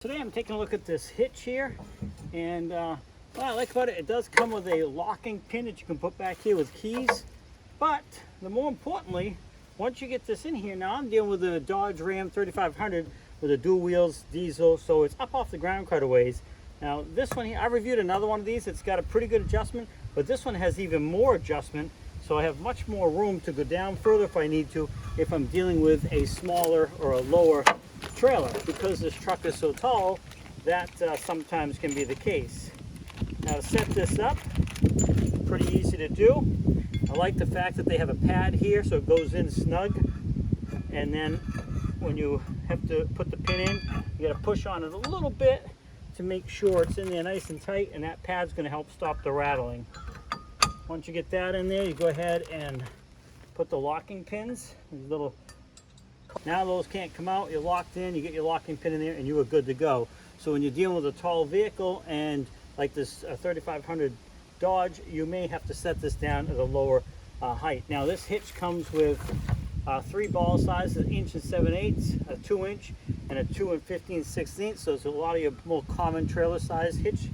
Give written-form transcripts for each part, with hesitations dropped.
Today I'm taking a look at this hitch here, and what I like about it, it does come with a locking pin that you can put back here with keys. But the more importantly, once you get this in here, now I'm dealing with a Dodge Ram 3500 with a dual wheels diesel, so it's up off the ground quite a ways. Now this one here, I reviewed another one of these. It's got a pretty good adjustment, but this one has even more adjustment, so I have much more room to go down further if I need to, if I'm dealing with a smaller or a lower trailer. Because this truck is so tall, that sometimes can be the case. Now to set this up, pretty easy to do. I like the fact that they have a pad here so it goes in snug, and then when you have to put the pin in, you got to push on it a little bit to make sure it's in there nice and tight, and that pad's going to help stop the rattling. Once you get that in there, you go ahead and put the locking pins, these little. Now those can't come out, you're locked in, you get your locking pin in there, and you are good to go. So when you're dealing with a tall vehicle, and like this 3500 Dodge, you may have to set this down at a lower height. Now this hitch comes with 3 ball sizes, 1 7/8", a 2 inch, and a 2 15/16". So it's a lot of your more common trailer size hitch.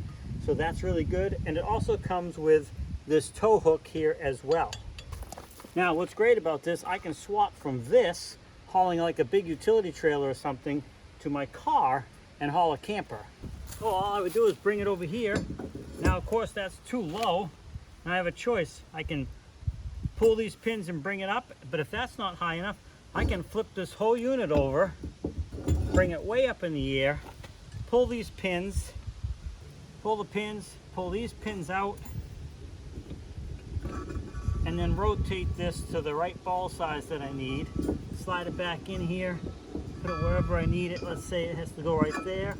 So that's really good. And it also comes with this tow hook here as well. Now what's great about this, I can swap from this, hauling like a big utility trailer or something, to my car and haul a camper. So all I would do is bring it over here. Now of course that's too low, and I have a choice. I can pull these pins and bring it up, but if that's not high enough, I can flip this whole unit over, bring it way up in the air, pull these pins, pull the pins, pull these pins out, and then rotate this to the right ball size that I need. Slide it back in here, put it wherever I need it. Let's say it has to go right there.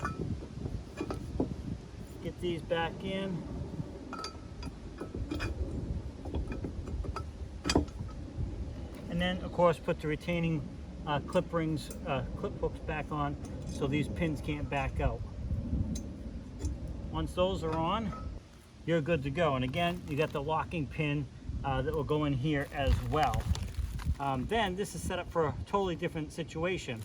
Get these back in. And then of course put the retaining clip rings, clip hooks back on so these pins can't back out. Once those are on, you're good to go. And again, you got the locking pin that will go in here as well. Then this is set up for a totally different situation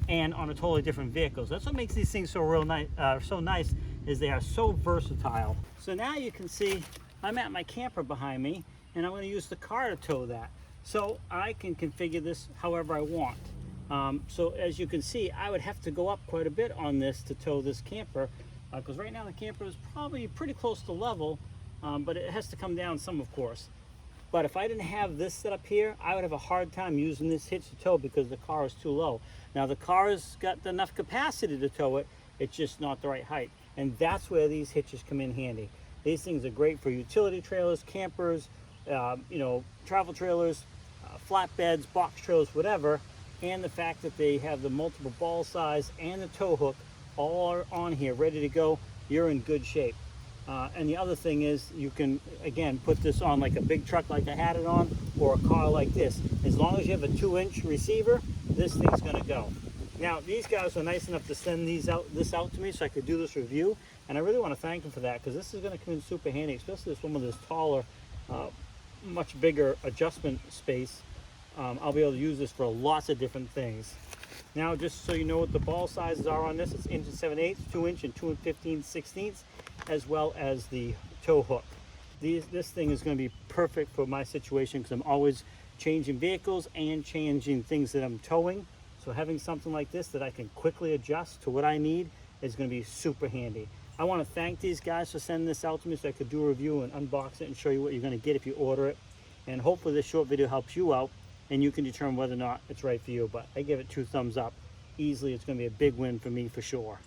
and on a totally different vehicle. So that's what makes these things so nice, is they are so versatile. So now you can see I'm at my camper behind me, and I'm going to use the car to tow that. So I can configure this however I want. So as you can see, I would have to go up quite a bit on this to tow this camper, because right now the camper is probably pretty close to level, but it has to come down some, of course. But if I didn't have this set up here, I would have a hard time using this hitch to tow because the car is too low. Now the car's got enough capacity to tow it, it's just not the right height. And that's where these hitches come in handy. These things are great for utility trailers, campers, travel trailers, flatbeds, box trailers, whatever. And the fact that they have the multiple ball size and the tow hook all are on here, ready to go, you're in good shape. And the other thing is, you can, again, put this on like a big truck like I had it on, or a car like this. As long as you have a 2-inch receiver, this thing's gonna go. Now, these guys were nice enough to send this out to me so I could do this review, and I really want to thank them for that, because this is gonna come in super handy, especially this one with this taller, much bigger adjustment space. I'll be able to use this for lots of different things. Now, just so you know what the ball sizes are on this, it's 1 7/8", 2 inch, and 2 15/16", as well as the tow hook. This thing is going to be perfect for my situation, because I'm always changing vehicles and changing things that I'm towing. So having something like this that I can quickly adjust to what I need is going to be super handy. I want to thank these guys for sending this out to me so I could do a review and unbox it and show you what you're going to get if you order it. And hopefully this short video helps you out, and you can determine whether or not it's right for you. But I give it 2 thumbs up. Easily, it's going to be a big win for me for sure.